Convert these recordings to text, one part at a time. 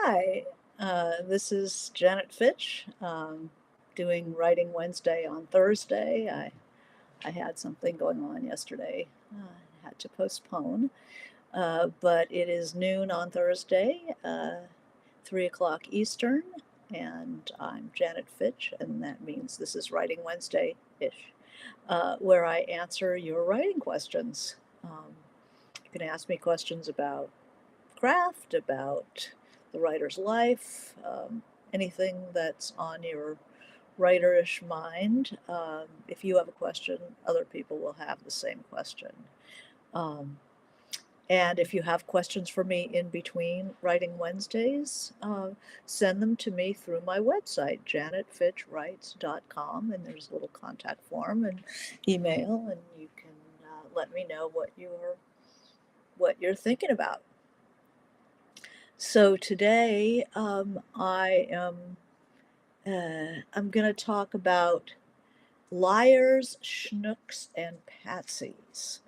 Hi, this is Janet Fitch, doing Writing Wednesday on Thursday. I had something going on yesterday, had to postpone, but it is noon on Thursday, 3 o'clock Eastern, and I'm Janet Fitch, and that means this is Writing Wednesday-ish, where I answer your writing questions. You can ask me questions about craft, about the writer's life, anything that's on your writerish mind. If you have a question, other people will have the same question. Um, and if you have questions for me in between Writing Wednesdays, send them to me through my website, janetfitchwrites.com, and there's a little contact form and email, and you can let me know what you're thinking about. So today, I'm going to talk about liars, schnooks, and patsies.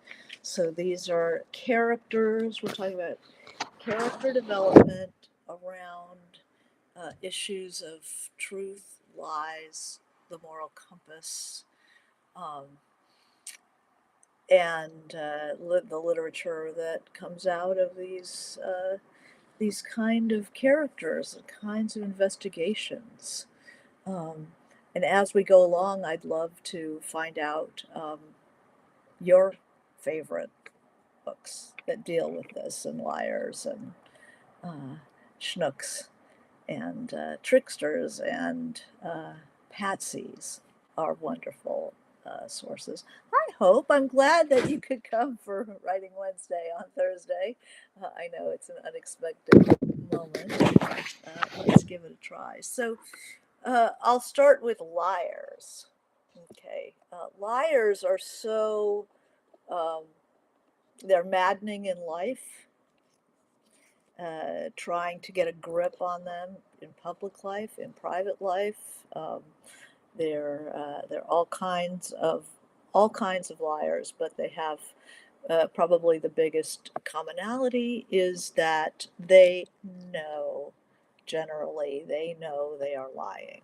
So these are characters. We're talking about character development around issues of truth, lies, the moral compass, um, and the literature that comes out of these kind of characters, and kinds of investigations. Um, and as we go along, I'd love to find out your favorite books that deal with this, and liars, and schnooks, and tricksters, and patsies are wonderful sources. I'm glad that you could come for Writing Wednesday on Thursday. I know it's an unexpected moment. Let's give it a try. So I'll start with liars. Okay. Liars are um, they're maddening in life, trying to get a grip on them in public life, in private life. They're all kinds of liars, but they have probably the biggest commonality is that generally, they know they are lying.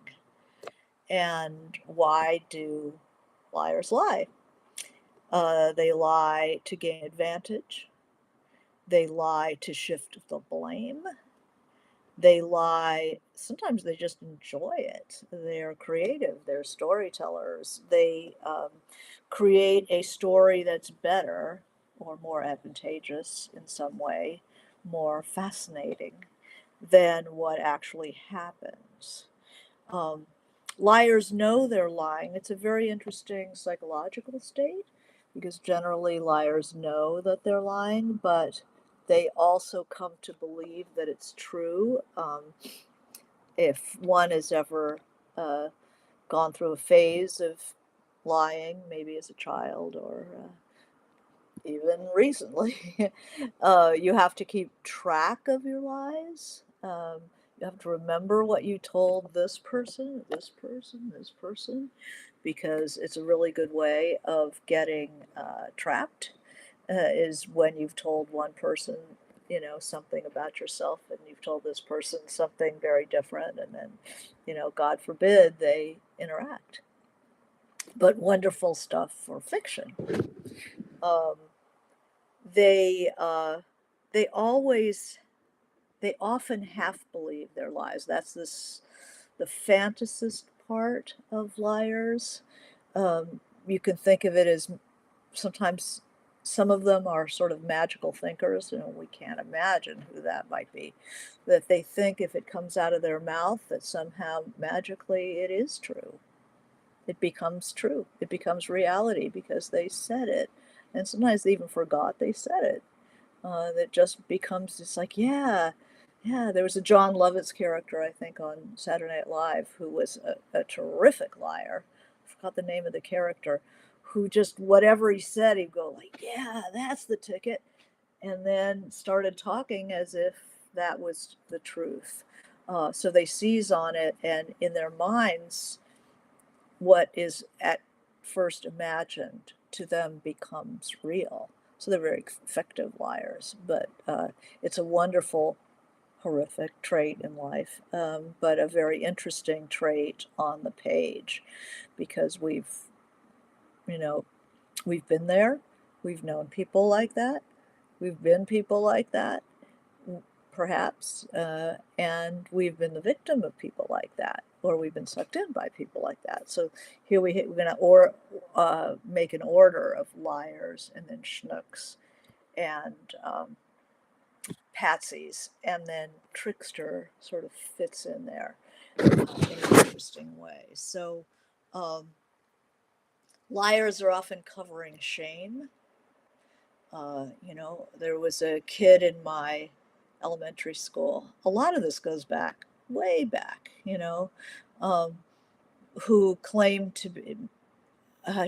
And why do liars lie? They lie to gain advantage. They lie to shift the blame. They lie, sometimes they just enjoy it. They're creative, they're storytellers. They create a story that's better or more advantageous in some way, more fascinating than what actually happens. Um, Liars know they're lying. It's a very interesting psychological state because generally liars know that they're lying, but they also come to believe that it's true. If one has ever uh, gone through a phase of lying, maybe as a child or even recently, you have to keep track of your lies. You have to remember what you told this person, this person, this person, because it's a really good way of getting trapped. Is when you've told one person, something about yourself, and you've told this person something very different, and then, God forbid, they interact. But wonderful stuff for fiction. Um, they they always they often half believe their lies. The fantasist part of liars. You can think of it as sometimes some of them are sort of magical thinkers, and we can't imagine who that might be. That they think if it comes out of their mouth that somehow magically it is true. It becomes true. It becomes reality because they said it. And sometimes they even forgot they said it. That just becomes just like, yeah, yeah. There was a John Lovitz character, I think, on Saturday Night Live who was a terrific liar. I forgot the name of the character, who just whatever he said, he'd go like, yeah, that's the ticket, and then started talking as if that was the truth. So they seize on it, and in their minds, what is at first imagined to them becomes real. So they're very effective liars, but it's a wonderful horrific trait in life, but a very interesting trait on the page because you know, we've been there, we've known people like that, we've been people like that, perhaps, and we've been the victim of people like that, or we've been sucked in by people like that. So here we're going to make an order of liars and then schnooks and patsies, and then trickster sort of fits in there in an interesting way. So um, liars are often covering shame. There was a kid in my elementary school. A lot of this goes back, way back, um, who claimed to be,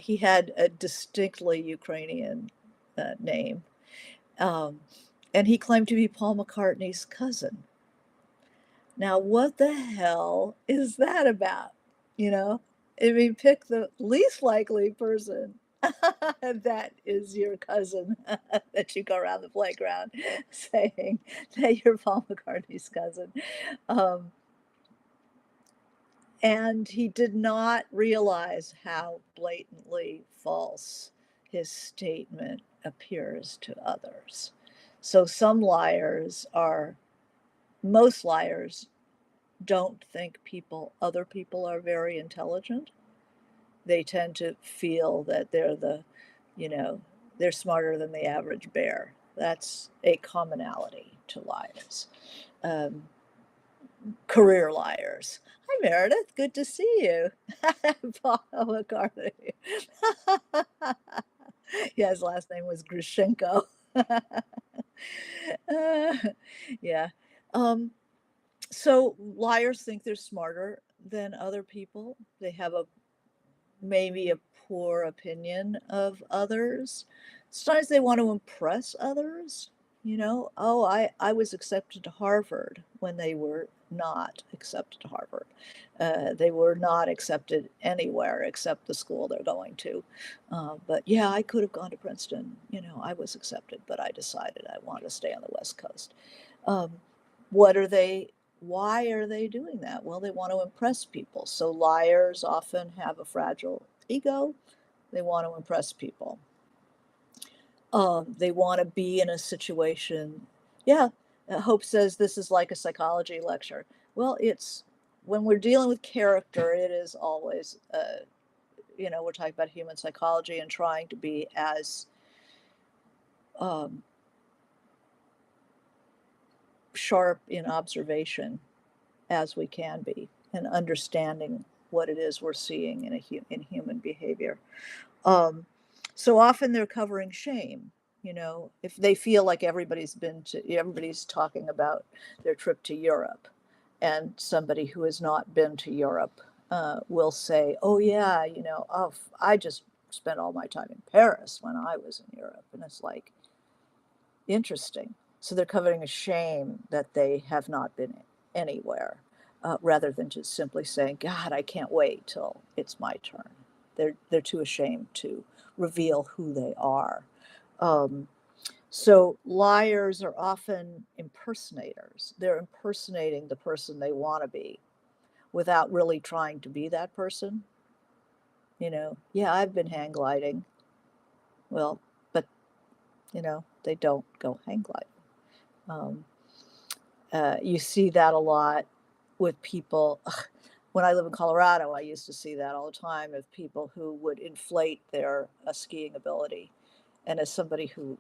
he had a distinctly Ukrainian name, um, and he claimed to be Paul McCartney's cousin. Now, what the hell is that about? You know, I mean, pick the least likely person that is your cousin that you go around the playground saying that you're Paul McCartney's cousin. Um, and he did not realize how blatantly false his statement appears to others. So most liars don't think other people are very intelligent. They tend to feel that you know, they're smarter than the average bear. That's a commonality to liars. Um, Career liars. Hi, Meredith. Good to see you. Paul McCartney. Yeah, his last name was Grushenko. Yeah. Um, so liars think they're smarter than other people. They have maybe a poor opinion of others. Sometimes they want to impress others. Oh, I was accepted to Harvard when they were not accepted to Harvard. They were not accepted anywhere except the school they're going to. But yeah, I could have gone to Princeton. I was accepted, but I decided I wanted to stay on the West Coast. Um, what are they Why are they doing that? Well, they want to impress people. So liars often have a fragile ego. They want to impress people. They want to be in a situation. Yeah, Hope says this is like a psychology lecture. Well, it's when we're dealing with character, it is always, we're talking about human psychology and trying to be as um, sharp in observation as we can be and understanding what it is we're seeing in human behavior. So often they're covering shame. If they feel like everybody's talking about their trip to Europe, and somebody who has not been to Europe will say, "Oh yeah, I just spent all my time in Paris when I was in Europe," and it's like interesting. So they're covering a shame that they have not been anywhere, rather than just simply saying, "God, I can't wait till it's my turn." They're too ashamed to reveal who they are. Um, so liars are often impersonators. They're impersonating the person they want to be without really trying to be that person. Yeah, I've been hang gliding. Well, but they don't go hang gliding. Um, you see that a lot with people. When I live in Colorado, I used to see that all the time of people who would inflate their skiing ability. And as somebody who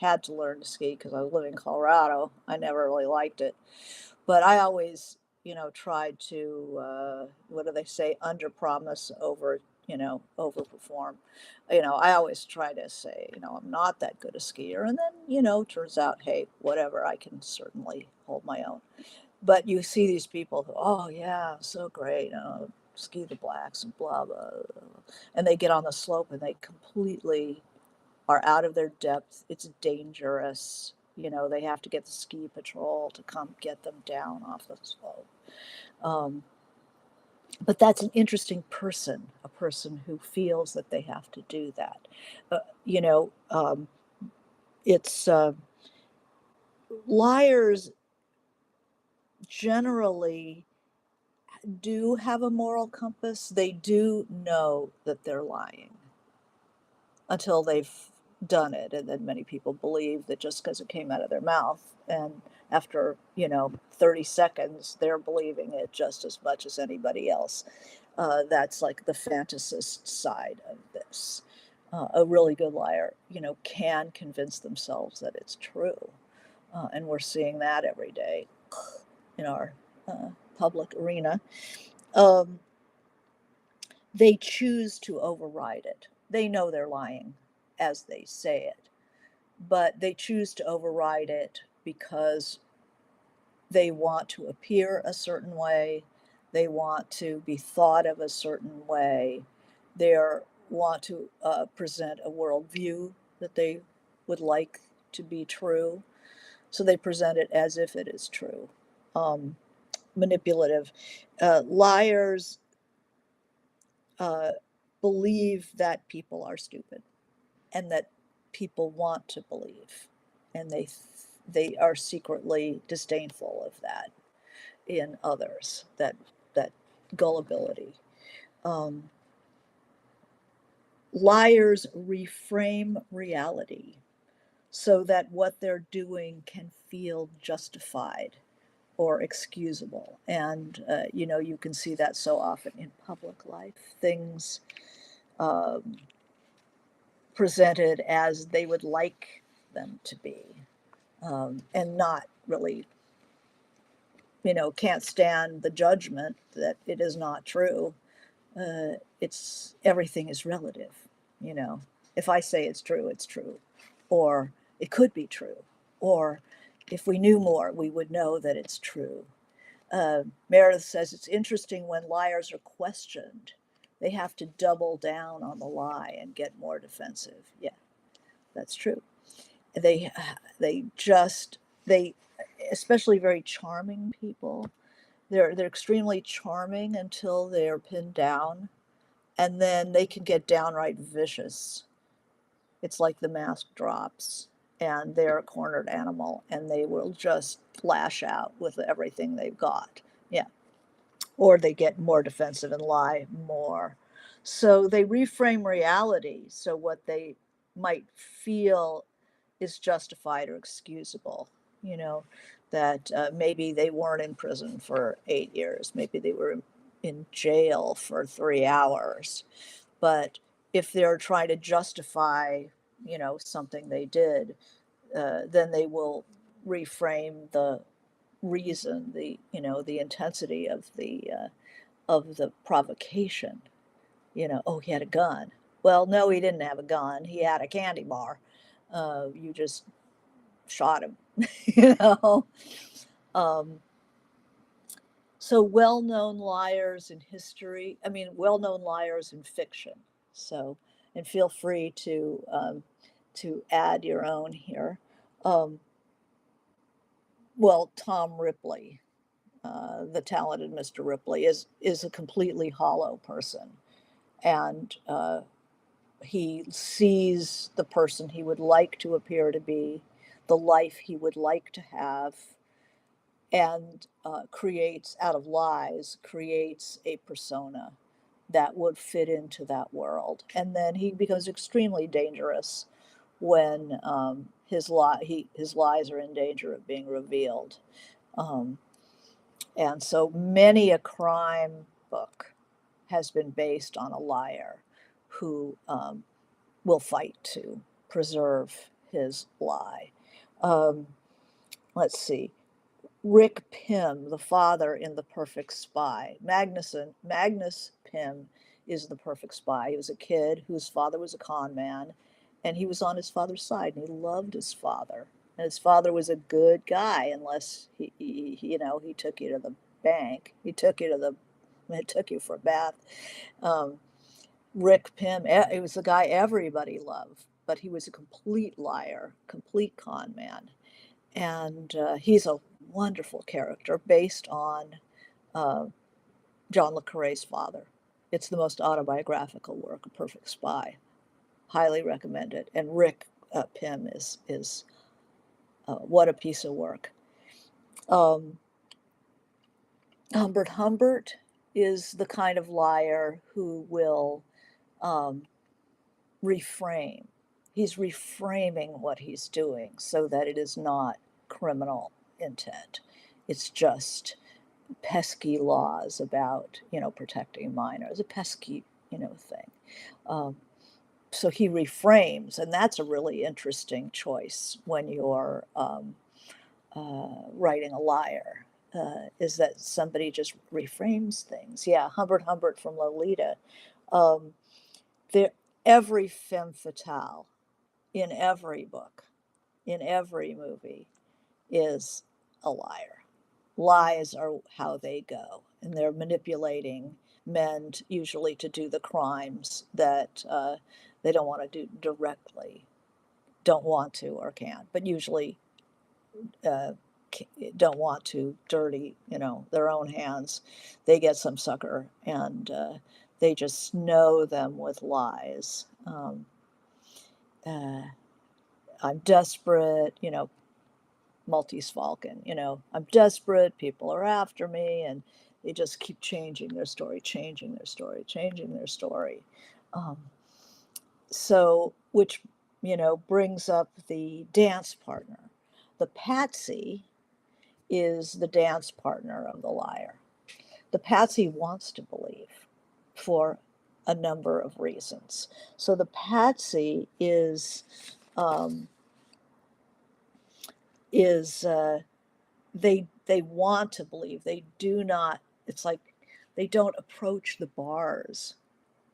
had to learn to ski because I was living in Colorado, I never really liked it. But I always, tried to, what do they say, under promise, overperform. I always try to say, I'm not that good a skier. And then, turns out, hey, whatever, I can certainly hold my own. But you see these people who, oh, yeah, so great, ski the blacks and blah, blah, blah. And they get on the slope and they completely are out of their depth. It's dangerous. They have to get the ski patrol to come get them down off the slope. Um, but that's an interesting person, a person who feels that they have to do that. It's liars generally do have a moral compass. They do know that they're lying until they've done it. And then many people believe that just because it came out of their mouth, and after, 30 seconds, they're believing it just as much as anybody else. That's like the fantasist side of this. A really good liar, can convince themselves that it's true. And we're seeing that every day in our public arena. Um, they choose to override it. They know they're lying as they say it, but they choose to override it because they want to appear a certain way. They want to be thought of a certain way. They want to present a worldview that they would like to be true. So they present it as if it is true. Manipulative. Liars uh, believe that people are stupid and that people want to believe, and they are secretly disdainful of that in others, that gullibility. Um, Liars reframe reality so that what they're doing can feel justified or excusable. And, you can see that so often in public life. Things um, presented as they would like them to be, and not really, can't stand the judgment that it is not true. It's everything is relative. You know, if I say it's true, it's true, or it could be true, or if we knew more, we would know that it's true. Meredith says it's interesting when liars are questioned, they have to double down on the lie and get more defensive. Yeah, that's true. They they just they especially very charming people. They're extremely charming until they're pinned down, and then they can get downright vicious. It's like the mask drops and they're a cornered animal and they will just lash out with everything they've got. Yeah. Or they get more defensive and lie more. So they reframe reality. So what they might feel is justified or excusable, you know, that maybe they weren't in prison for 8 years, maybe they were in jail for 3 hours. But if they're trying to justify, something they did, then they will reframe the reason, the intensity of the provocation. Oh, he had a gun. Well, no, he didn't have a gun. He had a candy bar. You just shot him. you know. Um, so well-known liars in history. I mean, well-known liars in fiction. So, and feel free to add your own here. Um, well, Tom Ripley, the talented Mr. Ripley, is a completely hollow person, and he sees the person he would like to appear to be, the life he would like to have, and creates out of lies, creates a persona that would fit into that world, and then he becomes extremely dangerous when his lies are in danger of being revealed. Um, and so many a crime book has been based on a liar who will fight to preserve his lie. Um, let's see. Rick Pym, the father in The Perfect Spy. Magnus Pym is the perfect spy. He was a kid whose father was a con man, and he was on his father's side, and he loved his father. And his father was a good guy, unless he took you to the bank. He took you for a bath. Um, Rick Pym, he was the guy everybody loved, but he was a complete liar, complete con man. And he's a wonderful character based on uh, John le Carre's father. It's the most autobiographical work, A Perfect Spy. Highly recommend it. And Rick Pym is what a piece of work. Um, Humbert is the kind of liar who will um, reframe. He's reframing what he's doing so that it is not criminal intent. It's just pesky laws about, protecting minors, a pesky, thing. Um, so he reframes, and that's a really interesting choice when you're writing a liar. Is that somebody just reframes things? Yeah, Humbert from Lolita. Um, there, every femme fatale in every book, in every movie, is a liar. Lies are how they go, and they're manipulating men usually to do the crimes that they don't want to do directly, don't want to or can't, but usually uh, don't want to dirty, their own hands. They get some sucker and they just snow them with lies. Uh, I'm desperate, Maltese Falcon, I'm desperate, people are after me, and they just keep changing their story, changing their story, changing their story. Um, so, which, brings up the dance partner. The patsy is the dance partner of the liar. The patsy wants to believe for a number of reasons. So the patsy um, is they want to believe. They do not. It's like they don't approach the bars.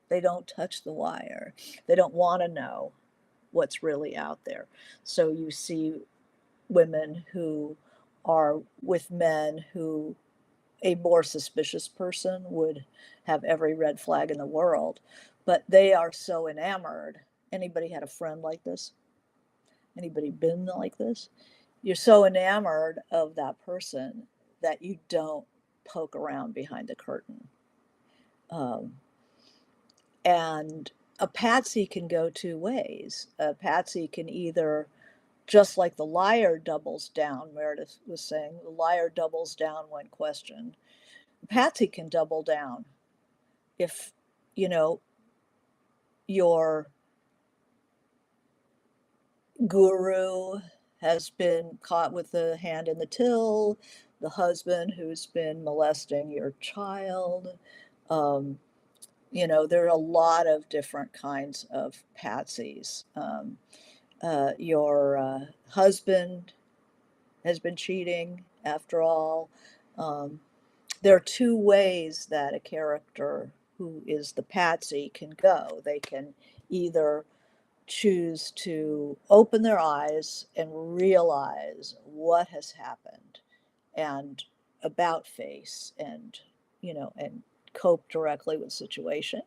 They don't touch the wire. They don't want to know what's really out there. So you see women who are with men who a more suspicious person would have every red flag in the world, but they are so enamored. Anybody had a friend like this? Anybody been like this? You're so enamored of that person that you don't poke around behind the curtain. Um, and a patsy can go two ways. A patsy can either, just like the liar doubles down, Meredith was saying, the liar doubles down when questioned. Patsy can double down if, you know, your guru has been caught with the hand in the till, the husband who's been molesting your child. Um, there are a lot of different kinds of patsies. Your husband has been cheating, after all. Um, there are two ways that a character who is the patsy can go. They can either choose to open their eyes and realize what has happened and about face and and cope directly with the situation,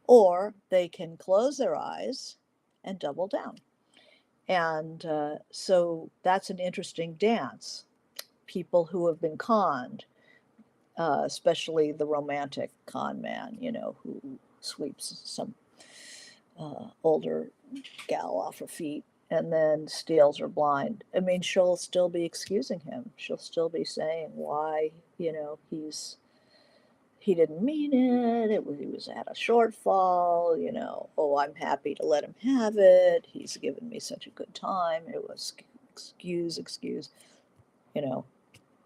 or they can close their eyes and double down. And so that's an interesting dance. People who have been conned, especially the romantic con man, who sweeps some older gal off her feet and then steals her blind. I mean, she'll still be excusing him. She'll still be saying why, he didn't mean it. He was at a shortfall. Oh, I'm happy to let him have it. He's given me such a good time. It was excuse. You know,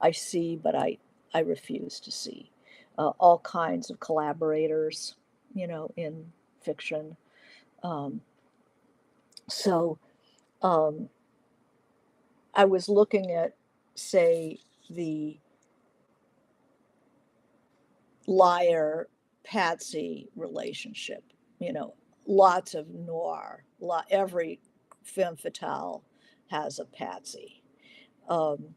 I see, but I refuse to see. All kinds of collaborators, in fiction. Um, so um, I was looking at, say, the liar Patsy relationship. You know, lots of noir. Every femme fatale has a Patsy, um,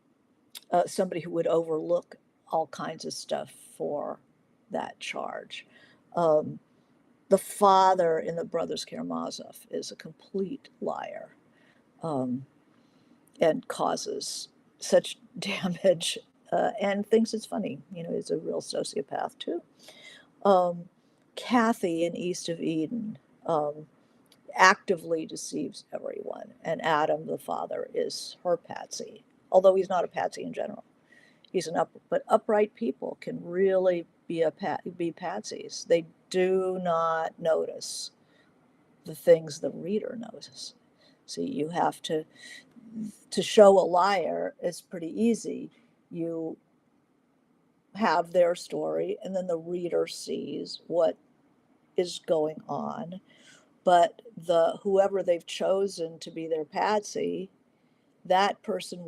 somebody who would overlook all kinds of stuff for that charge. Um, the father in the Brothers Karamazov is a complete liar, um, and causes such damage, and thinks it's funny. He's a real sociopath too. Um, Kathy in East of Eden um, actively deceives everyone, and Adam, the father, is her patsy, although he's not a patsy in general. But upright people can really be patsies. They do not notice the things the reader notices. See, you have to show a liar. It's pretty easy. You have their story, and then the reader sees what is going on. But whoever they've chosen to be their patsy, that person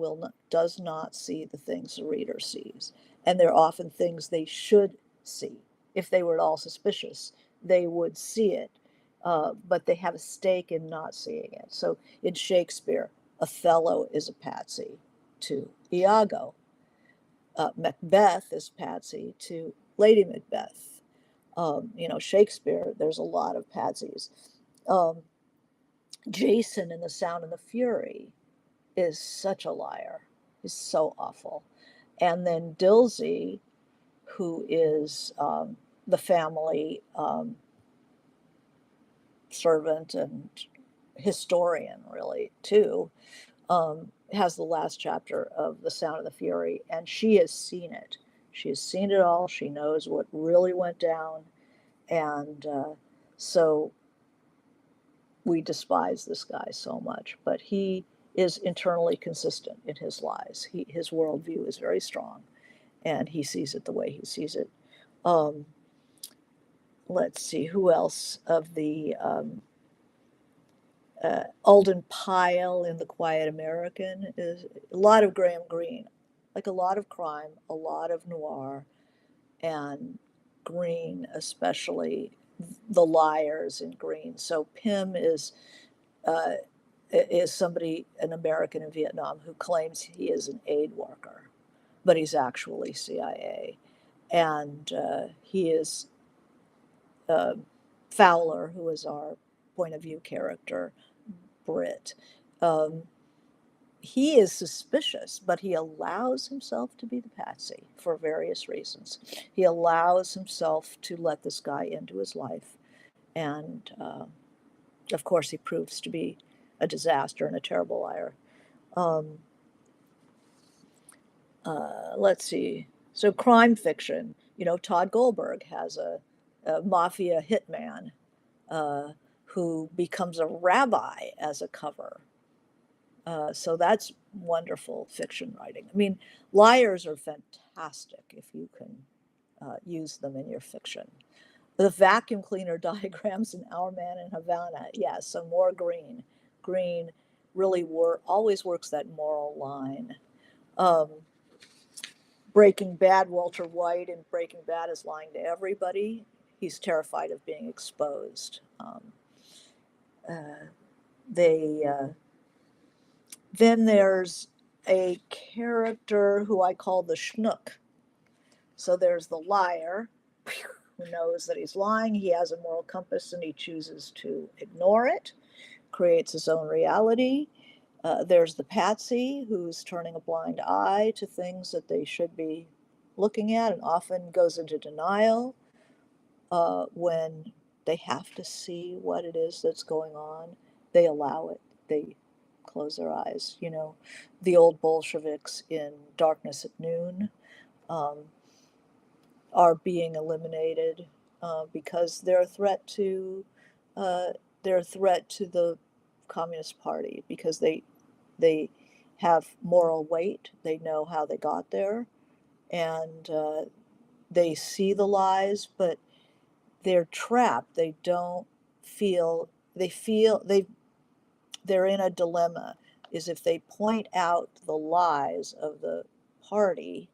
does not see the things the reader sees, and they're often things they should see. If they were at all suspicious, they would see it, but they have a stake in not seeing it. So in Shakespeare, Othello is a patsy to Iago. Macbeth is patsy to Lady Macbeth. Shakespeare, there's a lot of patsies. Um, Jason in The Sound and the Fury is such a liar. He's so awful. And then Dilsey, who is the family servant and historian, really, too, has the last chapter of The Sound of the Fury, and she has seen it. She has seen it all. She knows what really went down. And so we despise this guy so much, but he is internally consistent in his lies. His worldview is very strong, and he sees it the way he sees it. Um, let's see, who else of the Alden Pyle in The Quiet American is a lot of Graham Greene, like a lot of crime, a lot of noir, and Greene, especially the liars in Greene. So Pym uh, is somebody, an American in Vietnam, who claims he is an aid worker, but he's actually CIA. And he is Fowler, who is our point of view character, Brit. Um, he is suspicious, but he allows himself to be the patsy for various reasons. He allows himself to let this guy into his life. And of course, he proves to be a disaster and a terrible liar. Um, let's see. So, crime fiction. Todd Goldberg has a mafia hitman who becomes a rabbi as a cover. So that's wonderful fiction writing. I mean, liars are fantastic if you can use them in your fiction. The vacuum cleaner diagrams in Our Man in Havana, yes, so more Greene. Greene really always works that moral line. Um, Breaking Bad, Walter White in Breaking Bad is lying to everybody. He's terrified of being exposed. They Then there's a character who I call the Schnook. So there's the liar who knows that he's lying. He has a moral compass and he chooses to ignore it, creates his own reality. There's the patsy who's turning a blind eye to things that they should be looking at and often goes into denial when they have to see what it is that's going on. They allow it. They close their eyes. The old Bolsheviks in Darkness at Noon um, are being eliminated because uh, they're a threat to the Communist Party because they have moral weight. They know how they got there, and they see the lies, but they're trapped. They don't feel. They feel they're in a dilemma. Is if they point out the lies of the party,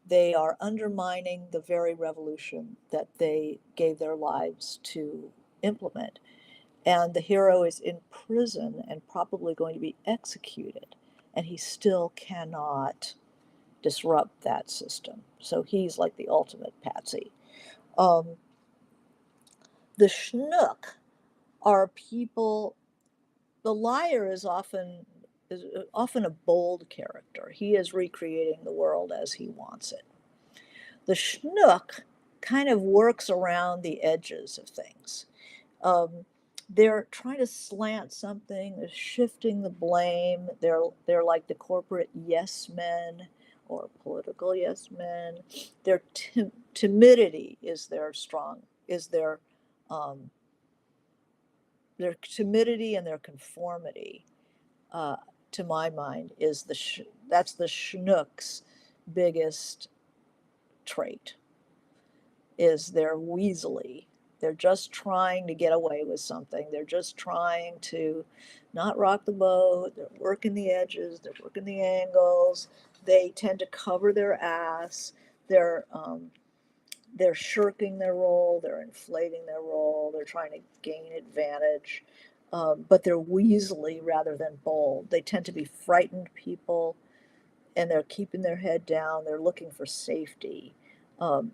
they are undermining the very revolution that they gave their lives to implement. And the hero is in prison and probably going to be executed, and he still cannot disrupt that system. So he's like the ultimate patsy. Um, the schnook are people. The liar is often a bold character. He is recreating the world as he wants it. The schnook kind of works around the edges of things. Um, they're trying to slant something. They're shifting the blame. They're like the corporate yes men or political yes men. Their timidity is um, their timidity and their conformity, uh, to my mind, is that's the Schnook's biggest trait, is they're weaselly. They're just trying to get away with something. They're just trying to not rock the boat. They're working the edges. They're working the angles. They tend to cover their ass. They're um, they're shirking their role. They're inflating their role. They're trying to gain advantage. But they're weaselly rather than bold. They tend to be frightened people, and they're keeping their head down. They're looking for safety. Um,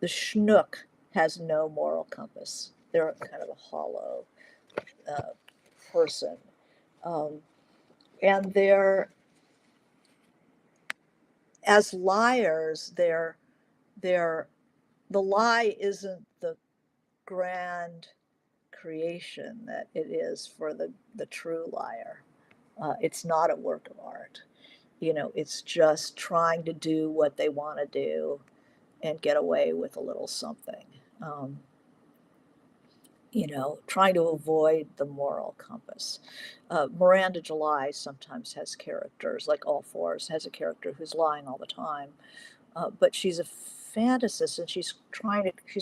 the schnook has no moral compass. They're kind of a hollow uh, person. Um, and they're, as liars, they're, the lie isn't the grand creation that it is for the true liar. It's not a work of art. It's just trying to do what they want to do and get away with a little something. Um, trying to avoid the moral compass. Miranda July sometimes has characters, like All Fours has a character who's lying all the time, but she's a fantasist, and she's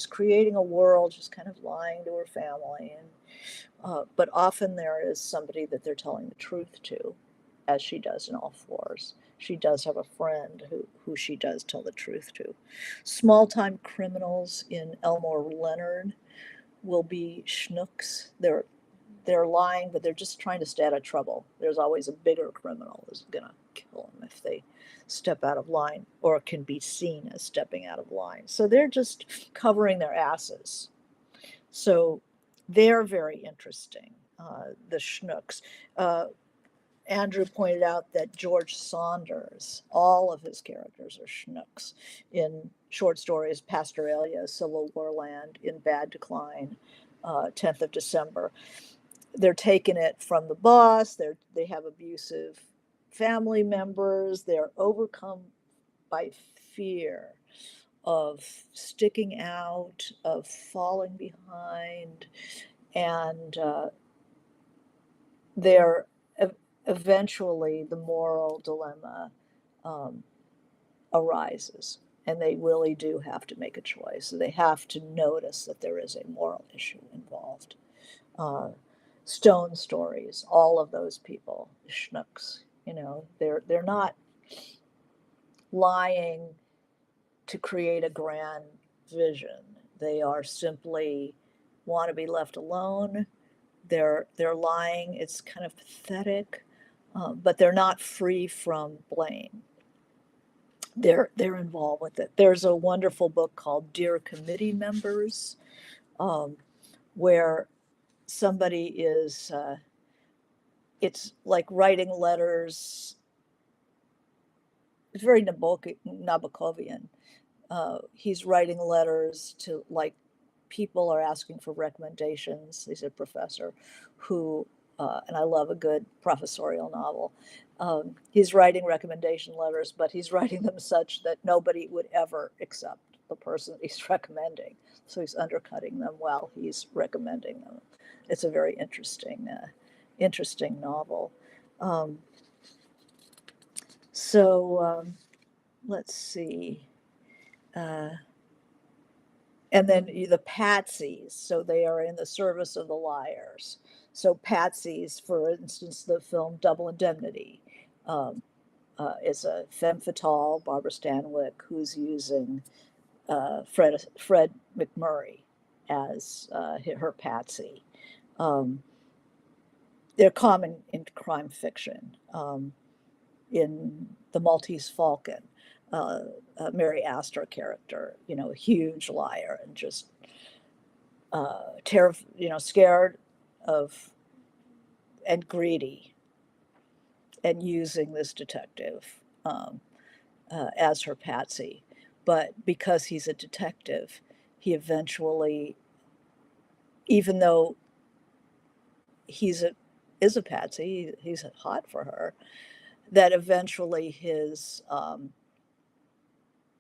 creating a world, she's kind of lying to her family, and but often there is somebody that they're telling the truth to, as she does in All Fours. She does have a friend who she does tell the truth to. Small time criminals in Elmore Leonard will be schnooks. They're lying, but they're just trying to stay out of trouble. There's always a bigger criminal who's going to kill them if they step out of line, or can be seen as stepping out of line. So they're just covering their asses. So they're very interesting, the schnooks. Uh, Andrew pointed out that George Saunders, all of his characters are schnooks in short stories, Pastoralia, Civil War Land, In Bad Decline, 10th of December. They're taking it from the boss. They have abusive family members. They're overcome by fear of sticking out, of falling behind, and they're eventually the moral dilemma um, arises, and they really do have to make a choice. They have to notice that there is a moral issue involved. Uh, Stone stories, all of those people, schnooks, they're not lying to create a grand vision. They are simply want to be left alone. They're lying. It's kind of pathetic, but they're not free from blame. They're involved with it. There's a wonderful book called Dear Committee Members, um, where somebody is. It's like writing letters. It's very Nabokovian. He's writing letters to, like, people are asking for recommendations. He's a professor who, and I love a good professorial novel. He's writing recommendation letters, but he's writing them such that nobody would ever accept the person he's recommending. So he's undercutting them while he's recommending them. It's a very interesting novel. Um, let's see. Uh, and then the Patsies, so they are in the service of the liars. So Patsies, for instance, the film Double Indemnity, um, is a femme fatale, Barbara Stanwyck, who's using Fred McMurray as her Patsy. Um, they're common in crime fiction. In The Maltese Falcon, Mary Astor character, a huge liar and just scared of and greedy, and using this detective as her patsy. But because he's a detective, he eventually, even though is a patsy, he's hot for her, that eventually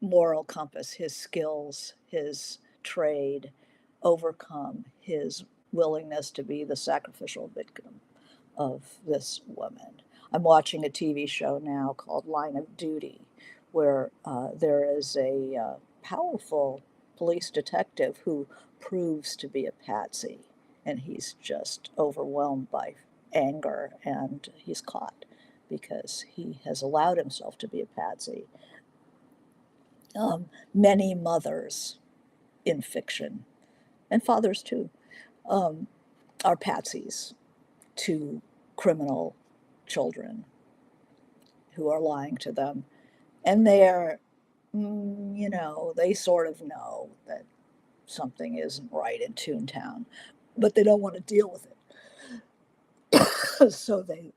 moral compass, his skills, his trade overcome his willingness to be the sacrificial victim of this woman. I'm watching a TV show now called Line of Duty, where there is a powerful police detective who proves to be a patsy, and he's just overwhelmed by anger, and he's caught because he has allowed himself to be a patsy. Many mothers in fiction, and fathers too, um, are patsies to criminal children who are lying to them. And they're, they sort of know that something isn't right in Toontown, but they don't want to deal with it. So they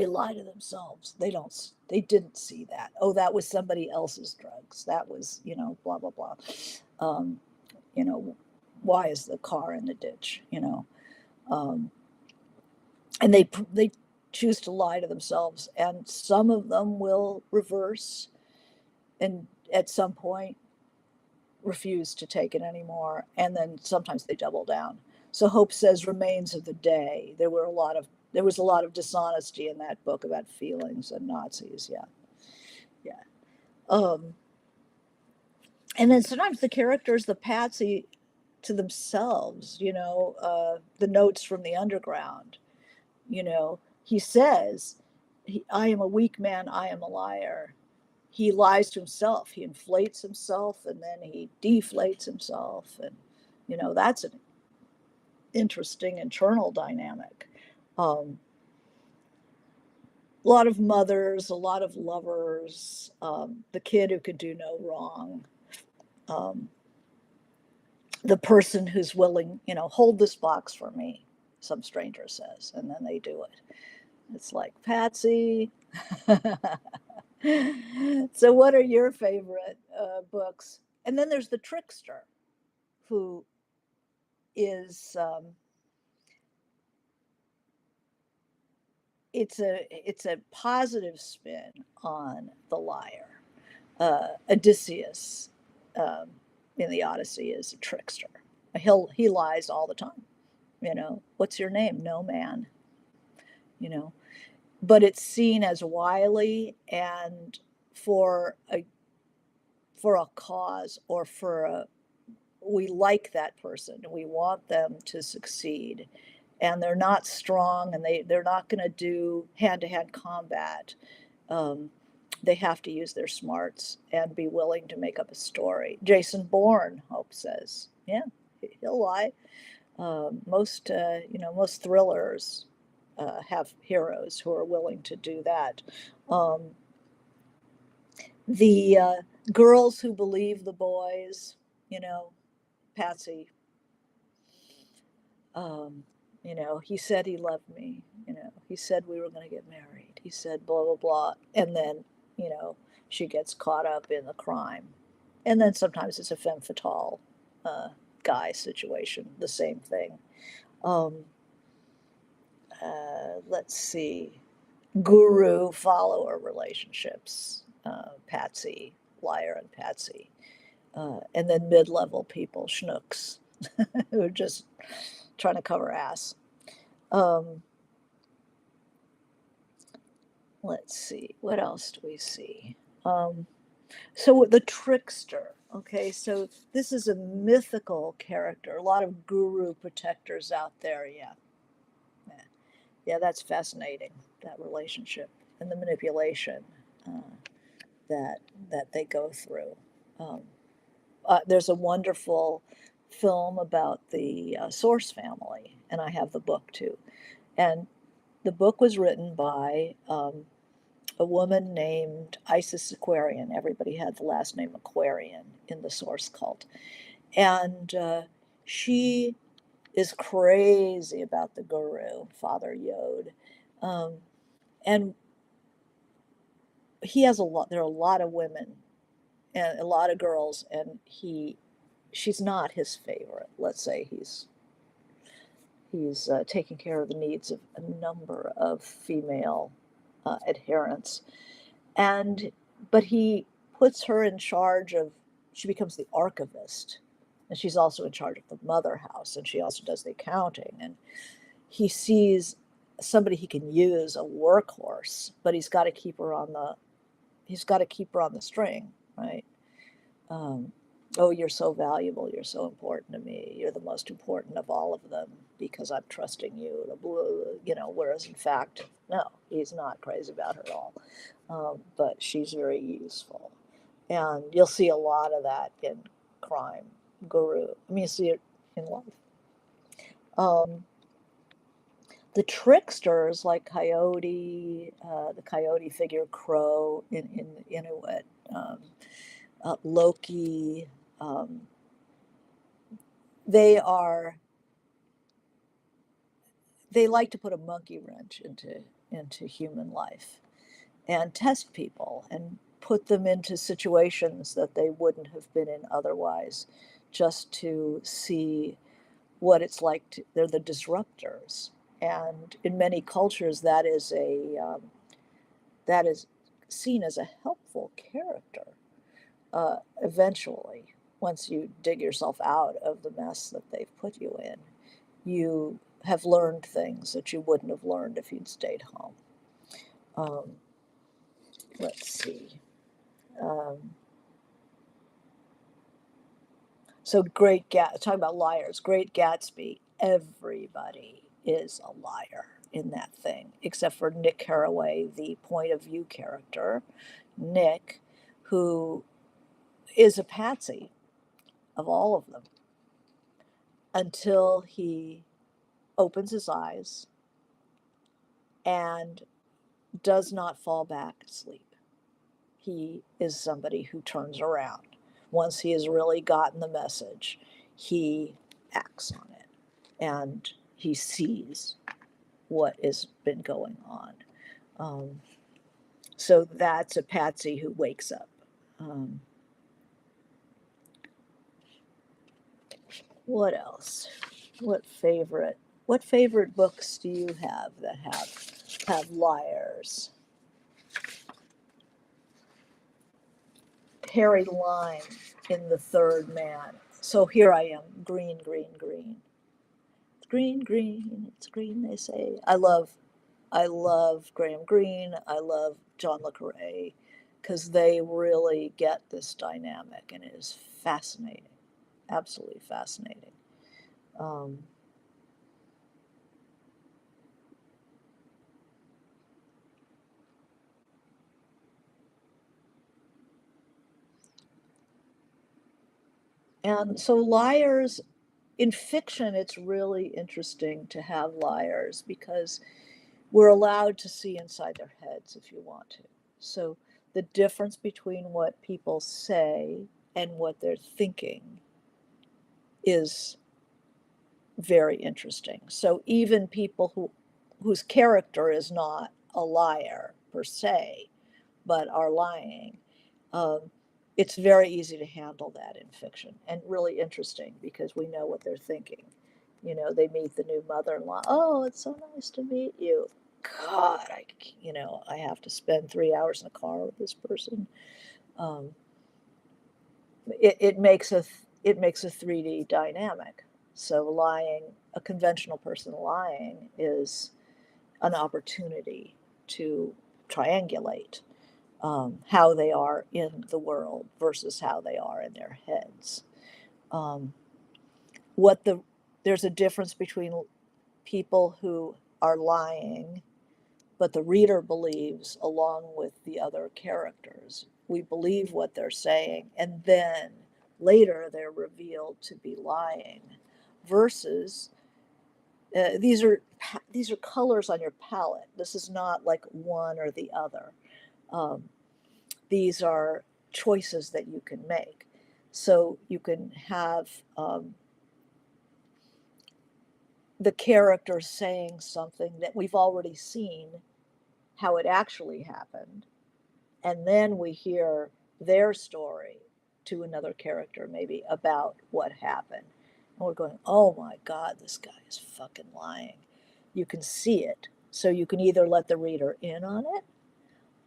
lie to themselves. They didn't see that. Oh, that was somebody else's drugs. That was, blah, blah, blah. Um, you know, why is the car in the ditch? Um, and they choose to lie to themselves, and some of them will reverse and at some point refuse to take it anymore, and then sometimes they double down. So Hope says remains of the day. There was a lot of dishonesty in that book about feelings and Nazis. Yeah, yeah. um, and then sometimes the characters, the patsy to themselves, the notes from the underground. He says, I am a weak man, I am a liar. He lies to himself. He inflates himself and then he deflates himself. And, that's an interesting internal dynamic. A lot of mothers, a lot of lovers, the kid who could do no wrong, um, the person who's willing, hold this box for me, some stranger says, and then they do it. It's like, Patsy. So, what are your favorite books? And then there's the trickster, who is it's a positive spin on the liar. Odysseus um, in the Odyssey is a trickster. He lies all the time. What's your name? No man. You know, but it's seen as wily and for a for a cause or for a we like that person. We want them to succeed. And they're not strong and they're not going to do hand to hand combat. Um, they have to use their smarts and be willing to make up a story. Jason Bourne, Hope says, yeah, he'll lie. Most thrillers have heroes who are willing to do that. Um, the girls who believe the boys, you know, Patsy, um, he said he loved me. He said we were going to get married. He said blah, blah, blah. And then, she gets caught up in the crime. And then sometimes it's a femme fatale guy situation, the same thing. Um, let's see, guru follower relationships, Patsy, liar and Patsy. And then mid level people, Schnooks, who are just trying to cover ass. Um, let's see, what else do we see? So the trickster. Okay, so this is a mythical character. A lot of guru protectors out there. Yeah, yeah, yeah. That's fascinating. That relationship and the manipulation uh, that they go through. Um, there's a wonderful film about the Source family, and I have the book too. And the book was written by a woman named Isis Aquarian. Everybody had the last name Aquarian in the Source cult. And she is crazy about the guru, Father Yod. Um, and he has a lot, there are a lot of women and a lot of girls, and she's not his favorite. Let's say he's taking care of the needs of a number of female adherents. And but he puts her in charge of, she becomes the archivist. And she's also in charge of the mother house, and she also does the accounting. And he sees somebody he can use, a workhorse, but he's got to keep her on the string, right? Um, oh, you're so valuable. You're so important to me. You're the most important of all of them because I'm trusting you. Whereas in fact, no, he's not crazy about her at all. But she's very useful. And you'll see a lot of that in Crime Guru. I mean, you see it in life. Um, the tricksters like Coyote, the Coyote figure, Crow in Inuit, Loki, um, they are they like to put a monkey wrench into human life and test people and put them into situations that they wouldn't have been in otherwise, just to see what it's like to, they're the disruptors. And in many cultures that is seen as a helpful character. Eventually, once you dig yourself out of the mess that they've put you in, you have learned things that you wouldn't have learned if you'd stayed home. Um, let's see. Um, so talking about liars, Great Gatsby, everybody is a liar in that thing, except for Nick Carraway, the point of view character. Nick, who is a patsy of all of them until he opens his eyes and does not fall back asleep. He is somebody who turns around. Once he has really gotten the message, he acts on it and he sees what has been going on. Um, so that's a patsy who wakes up. Um, what else? What favorite what favorite books do you have that have liars? Harry Lime in The Third Man. So here I am, green, green, green. It's green, green, it's green, they say. I love Graham Greene. I love John Le Carre because they really get this dynamic, and it is fascinating, absolutely fascinating. Um, and so liars in fiction, it's really interesting to have liars because we're allowed to see inside their heads if you want to. So the difference between what people say and what they're thinking is very interesting. So even people whose character is not a liar per se, but are lying, um, it's very easy to handle that in fiction and really interesting because we know what they're thinking. They meet the new mother-in-law. Oh, it's so nice to meet you. God, I have to spend 3 hours in a car with this person. Um, it makes a 3D dynamic. So a conventional person lying is an opportunity to triangulate how they are in the world versus how they are in their heads. Um, what the There's a difference between people who are lying, but the reader believes along with the other characters. We believe what they're saying, and then later they're revealed to be lying. Versus these are colors on your palette. This is not like one or the other. Um, these are choices that you can make. So you can have the character saying something that we've already seen how it actually happened, and then we hear their story to another character maybe about what happened, and we're going, oh my god, this guy is fucking lying. You can see it, so you can either let the reader in on it,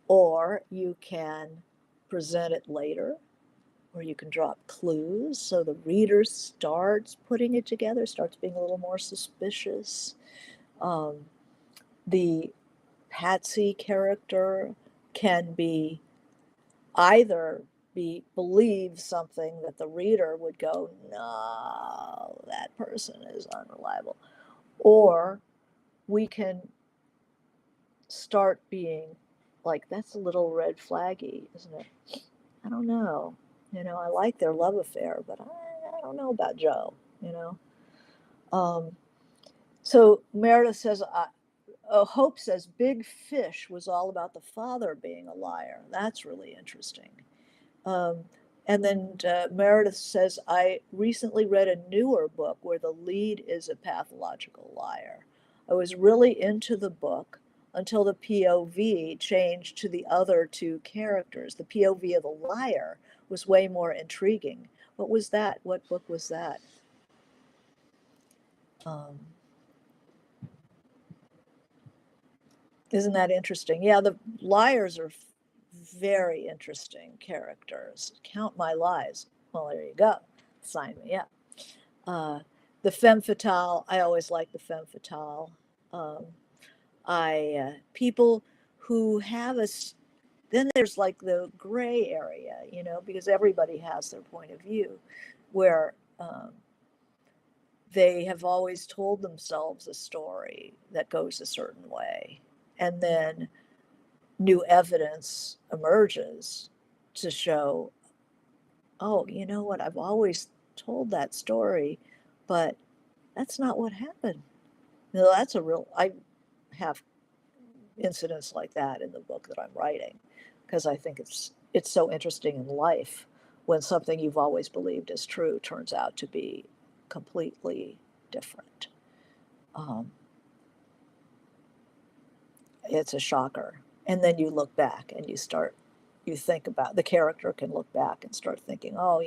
or you can present it later, or you can drop clues so the reader starts putting it together, starts being a little more suspicious. Um, the Patsy character can be either believe something that the reader would go, no, that person is unreliable, or we can start being like, that's a little red flaggy, isn't it? I don't know. I like their love affair, but I don't know about Joe, you know. Um, so Meredith says, Hope says Big Fish was all about the father being a liar. That's really interesting. Um, and then Meredith says, I recently read a newer book where the lead is a pathological liar. I was really into the book until the POV changed to the other two characters. The POV of the liar was way more intriguing. What was that? What book was that? Um, isn't that interesting? Yeah, the liars are very interesting characters. Count my lies. Well, there you go. Sign me up. The femme fatale, I always like the femme fatale. Um, people who have then there's like the gray area, because everybody has their point of view, where they have always told themselves a story that goes a certain way, and then new evidence emerges to show, oh, you know what, I've always told that story, but that's not what happened. That's I have incidents like that in the book that I'm writing, because I think it's so interesting in life when something you've always believed is true turns out to be completely different. Um, it's a shocker. And then you look back and you think about, the character can look back and start thinking, oh,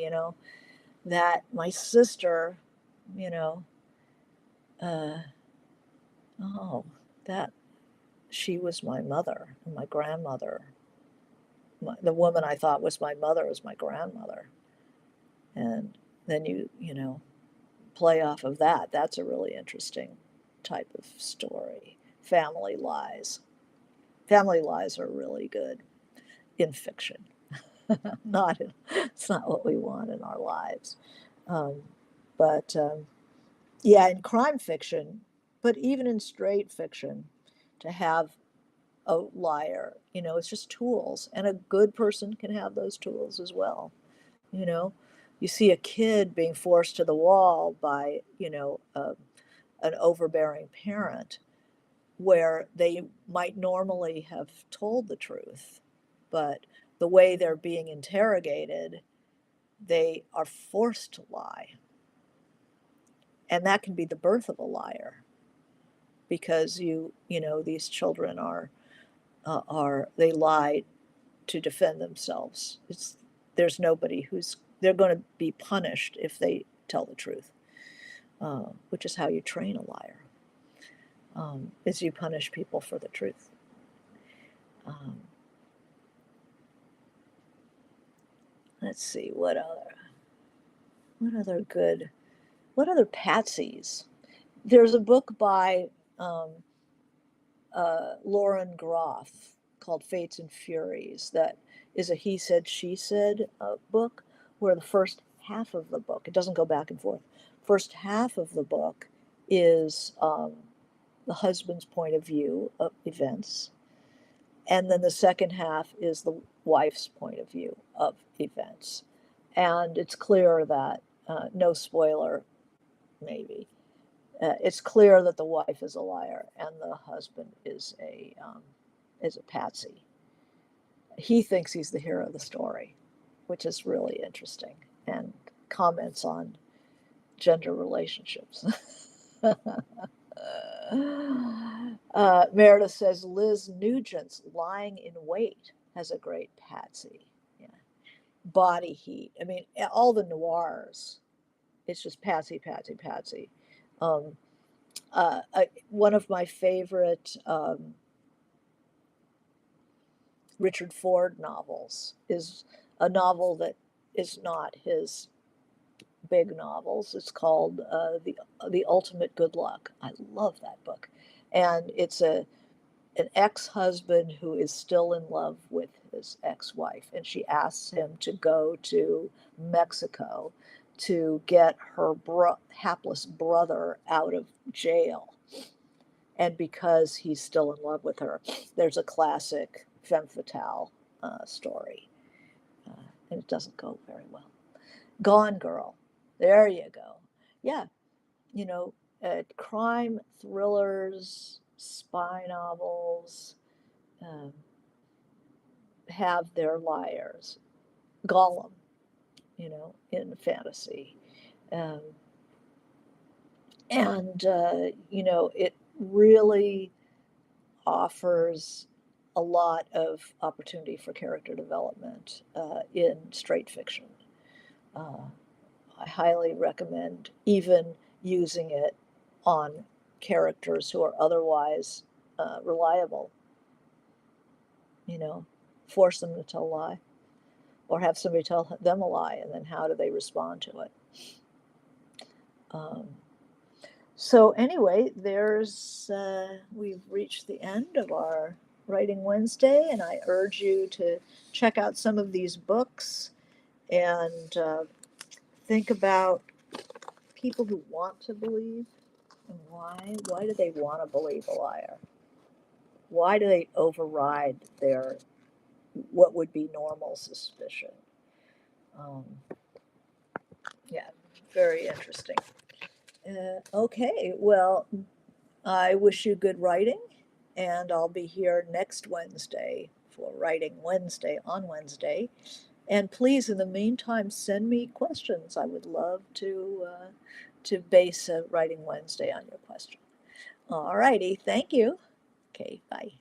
that my sister, you know, uh, oh, that she was my mother and my grandmother. The woman I thought was my mother was my grandmother. And then you play off of that. That's a really interesting type of story. Family lies. Family lies are really good in fiction. It's not what we want in our lives. Um, but yeah, in crime fiction, but even in straight fiction, to have a liar, it's just tools, and a good person can have those tools as well. You know, you see a kid being forced to the wall by, an overbearing parent, where they might normally have told the truth, but the way they're being interrogated, they are forced to lie. And that can be the birth of a liar, because these children they lie to defend themselves. There's nobody they're going to be punished if they tell the truth, which is how you train a liar, is you punish people for the truth. Um, let's see, what other Patsies. There's a book by Lauren Groff called Fates and Furies that is a he said, she said book, where the first half of the book, it doesn't go back and forth. First half of the book is the husband's point of view of events. And then the second half is the wife's point of view of events. And it's clear that, no spoiler, maybe, it's clear that the wife is a liar and the husband is a patsy. He thinks he's the hero of the story, which is really interesting, and comments on gender relationships. Meredith says Liz Nugent's Lying in Wait has a great patsy. Yeah. Body Heat. I mean, all the noirs. It's just patsy, patsy, patsy. Um, one of my favorite Richard Ford novels is a novel that is not his big novels. It's called the Ultimate Good Luck. I love that book, and it's an ex-husband who is still in love with his ex-wife, and she asks him to go to Mexico to get her hapless brother out of jail. And because he's still in love with her, there's a classic femme fatale story, and it doesn't go very well. Gone Girl. There you go. Yeah, you know, crime thrillers, spy novels um, have their liars. Gollum, in fantasy. Um, and it really offers a lot of opportunity for character development in straight fiction. Uh, I highly recommend even using it on characters who are otherwise reliable. You know, force them to tell a lie, or have somebody tell them a lie, and then how do they respond to it? Um, so anyway, we've reached the end of our Writing Wednesday, and I urge you to check out some of these books and think about people who want to believe and why. Why do they want to believe a liar? Why do they override their what would be normal suspicion? Um, yeah, very interesting. Okay, well, I wish you good writing, and I'll be here next Wednesday for Writing Wednesday on Wednesday. And please, in the meantime, send me questions. I would love to base a Writing Wednesday on your question. All righty, thank you. Okay, bye.